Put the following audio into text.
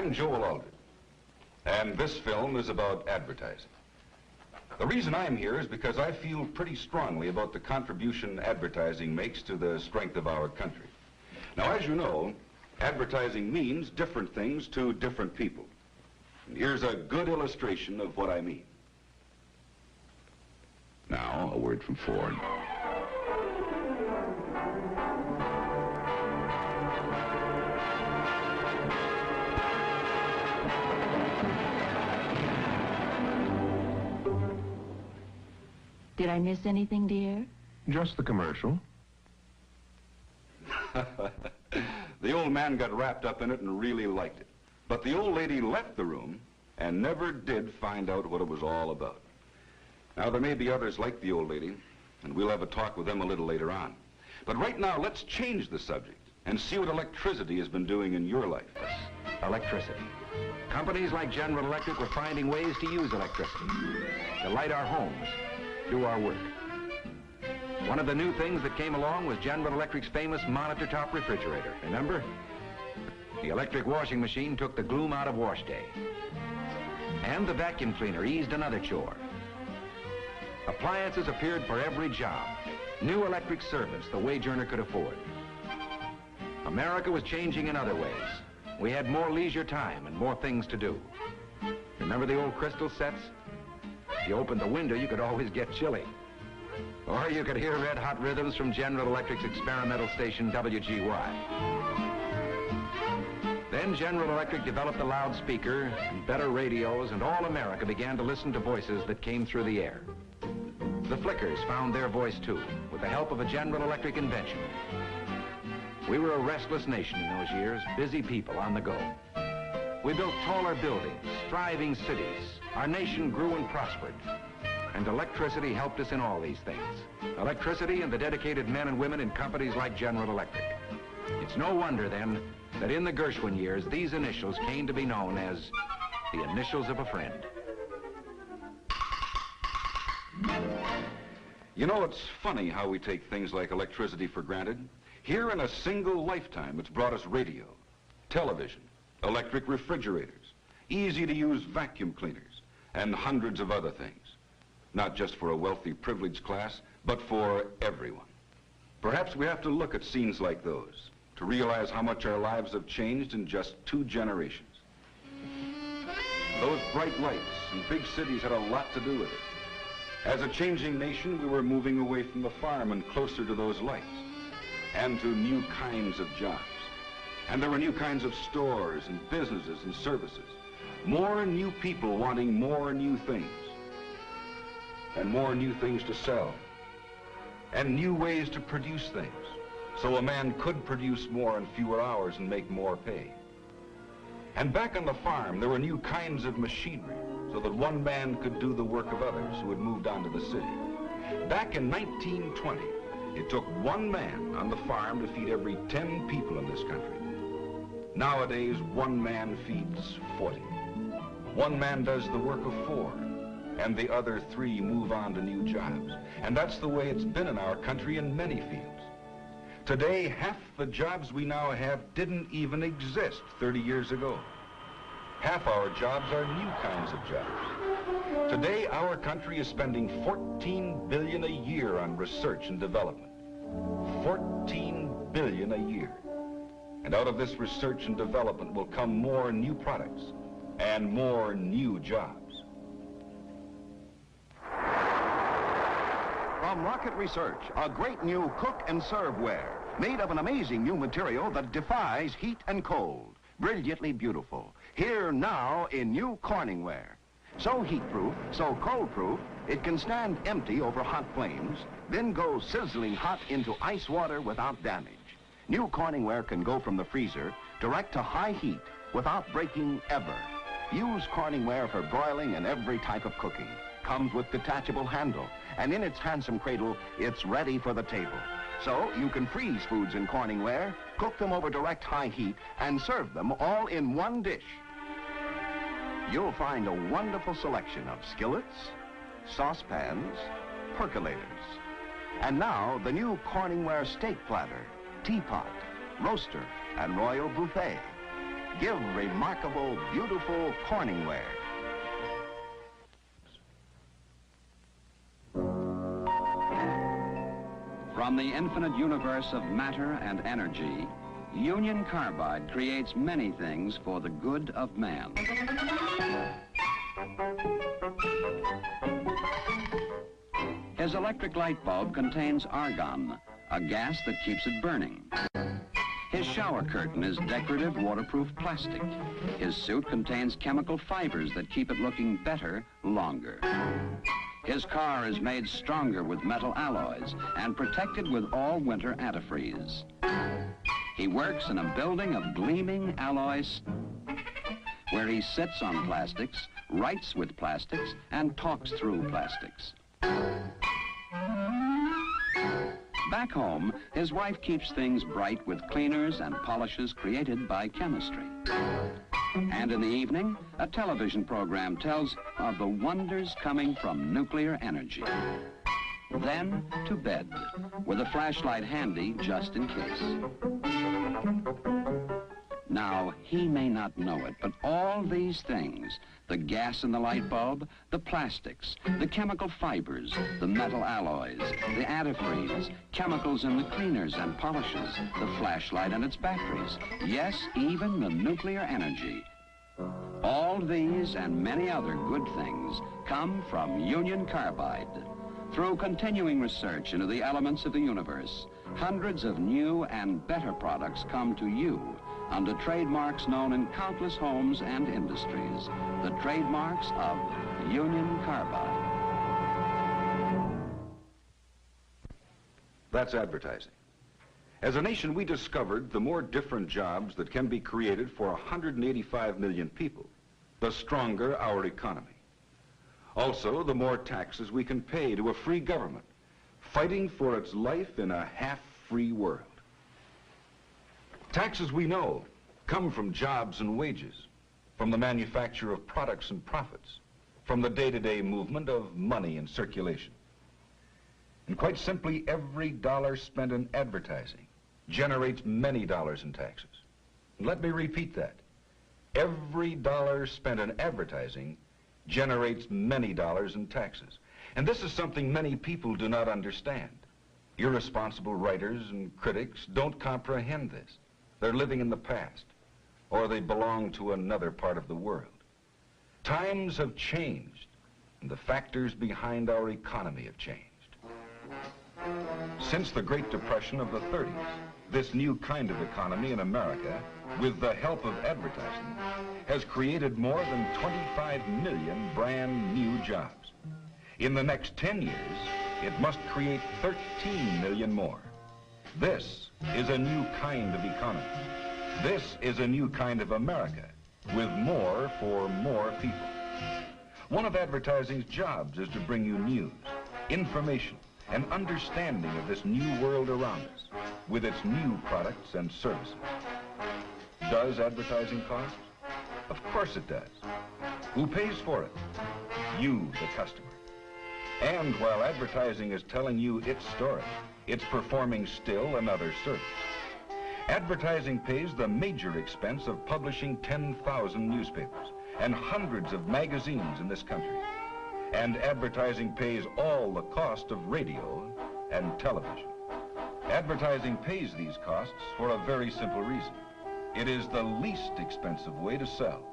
I'm Joel Aldrin, and this film is about advertising. The reason I'm here is because I feel pretty strongly about the contribution advertising makes to the strength of our country. Now, as you know, advertising means different things to different people. And here's a good illustration of what I mean. Now, a word from Ford. Did I miss anything, dear? Just the commercial. The old man got wrapped up in it and really liked it. But the old lady left the room and never did find out what it was all about. Now, there may be others like the old lady, and we'll have a talk with them a little later on. But right now, let's change the subject and see what electricity has been doing in your life. Electricity. Companies like General Electric were finding ways to use electricity to light our homes, do our work. One of the new things that came along was General Electric's famous monitor top refrigerator. Remember? The electric washing machine took the gloom out of wash day. And the vacuum cleaner eased another chore. Appliances appeared for every job. New electric servants the wage earner could afford. America was changing in other ways. We had more leisure time and more things to do. Remember the old crystal sets? If you opened the window, you could always get chilly. Or you could hear red-hot rhythms from General Electric's experimental station, WGY. Then General Electric developed a loudspeaker and better radios, and all America began to listen to voices that came through the air. The Flickers found their voice, too, with the help of a General Electric invention. We were a restless nation in those years, busy people on the go. We built taller buildings, thriving cities. Our nation grew and prospered. And electricity helped us in all these things. Electricity and the dedicated men and women in companies like General Electric. It's no wonder, then, that in the Gershwin years, these initials came to be known as the initials of a friend. You know, it's funny how we take things like electricity for granted. Here in a single lifetime, it's brought us radio, television, electric refrigerators, easy-to-use vacuum cleaners, and hundreds of other things. Not just for a wealthy, privileged class, but for everyone. Perhaps we have to look at scenes like those to realize how much our lives have changed in just 2 generations. Those bright lights in big cities had a lot to do with it. As a changing nation, we were moving away from the farm and closer to those lights, and to new kinds of jobs. And there were new kinds of stores and businesses and services. More new people wanting more new things. And more new things to sell. And new ways to produce things. So a man could produce more in fewer hours and make more pay. And back on the farm, there were new kinds of machinery, so that one man could do the work of others who had moved on to the city. Back in 1920, it took one man on the farm to feed every 10 people in this country. Nowadays, one man feeds 40. One man does the work of 4, and the other 3 move on to new jobs. And that's the way it's been in our country in many fields. Today, half the jobs we now have didn't even exist 30 years ago. Half our jobs are new kinds of jobs. Today, our country is spending $14 billion a year on research and development. $14 billion a year. And out of this research and development will come more new products and more new jobs. From Rocket Research, a great new cook and serve ware, made of an amazing new material that defies heat and cold. Brilliantly beautiful. Here now in new Corningware. So heat-proof, so cold-proof, it can stand empty over hot flames, then go sizzling hot into ice water without damage. New Corningware can go from the freezer direct to high heat without breaking ever. Use Corningware for broiling and every type of cooking. Comes with detachable handle, and in its handsome cradle, it's ready for the table. So you can freeze foods in Corningware, cook them over direct high heat, and serve them all in one dish. You'll find a wonderful selection of skillets, saucepans, percolators. And now, the new Corningware steak platter, teapot, roaster, and royal buffet. give remarkable, beautiful Corningware. From the infinite universe of matter and energy, Union Carbide creates many things for the good of man. His electric light bulb contains argon, a gas that keeps it burning. His shower curtain is decorative waterproof plastic. His suit contains chemical fibers that keep it looking better longer. His car is made stronger with metal alloys and protected with all-winter antifreeze. He works in a building of gleaming alloys where he sits on plastics, writes with plastics, and talks through plastics. Back home, his wife keeps things bright with cleaners and polishes created by chemistry. And in the evening, a television program tells of the wonders coming from nuclear energy. Then to bed, with a flashlight handy just in case. Now, he may not know it, but all these things, the gas in the light bulb, the plastics, the chemical fibers, the metal alloys, the antifreeze, chemicals in the cleaners and polishes, the flashlight and its batteries, yes, even the nuclear energy. All these and many other good things come from Union Carbide. Through continuing research into the elements of the universe, hundreds of new and better products come to you under trademarks known in countless homes and industries, the trademarks of Union Carbide. That's advertising. As a nation, we discovered the more different jobs that can be created for 185 million people, the stronger our economy. Also, the more taxes we can pay to a free government, fighting for its life in a half-free world. Taxes, we know, come from jobs and wages, from the manufacture of products and profits, from the day-to-day movement of money in circulation. And quite simply, every dollar spent in advertising generates many dollars in taxes. And let me repeat that. Every dollar spent in advertising generates many dollars in taxes. And this is something many people do not understand. Irresponsible writers and critics don't comprehend this. They're living in the past, or they belong to another part of the world. Times have changed, and the factors behind our economy have changed. Since the Great Depression of the 30s, this new kind of economy in America, with the help of advertising, has created more than 25 million brand new jobs. In the next 10 years, it must create 13 million more. This is a new kind of economy. This is a new kind of America, with more for more people. One of advertising's jobs is to bring you news, information, and understanding of this new world around us, with its new products and services. Does advertising cost? Of course it does. Who pays for it? You, the customer. And while advertising is telling you its story, it's performing still another service. Advertising pays the major expense of publishing 10,000 newspapers and hundreds of magazines in this country. And advertising pays all the cost of radio and television. Advertising pays these costs for a very simple reason. It is the least expensive way to sell.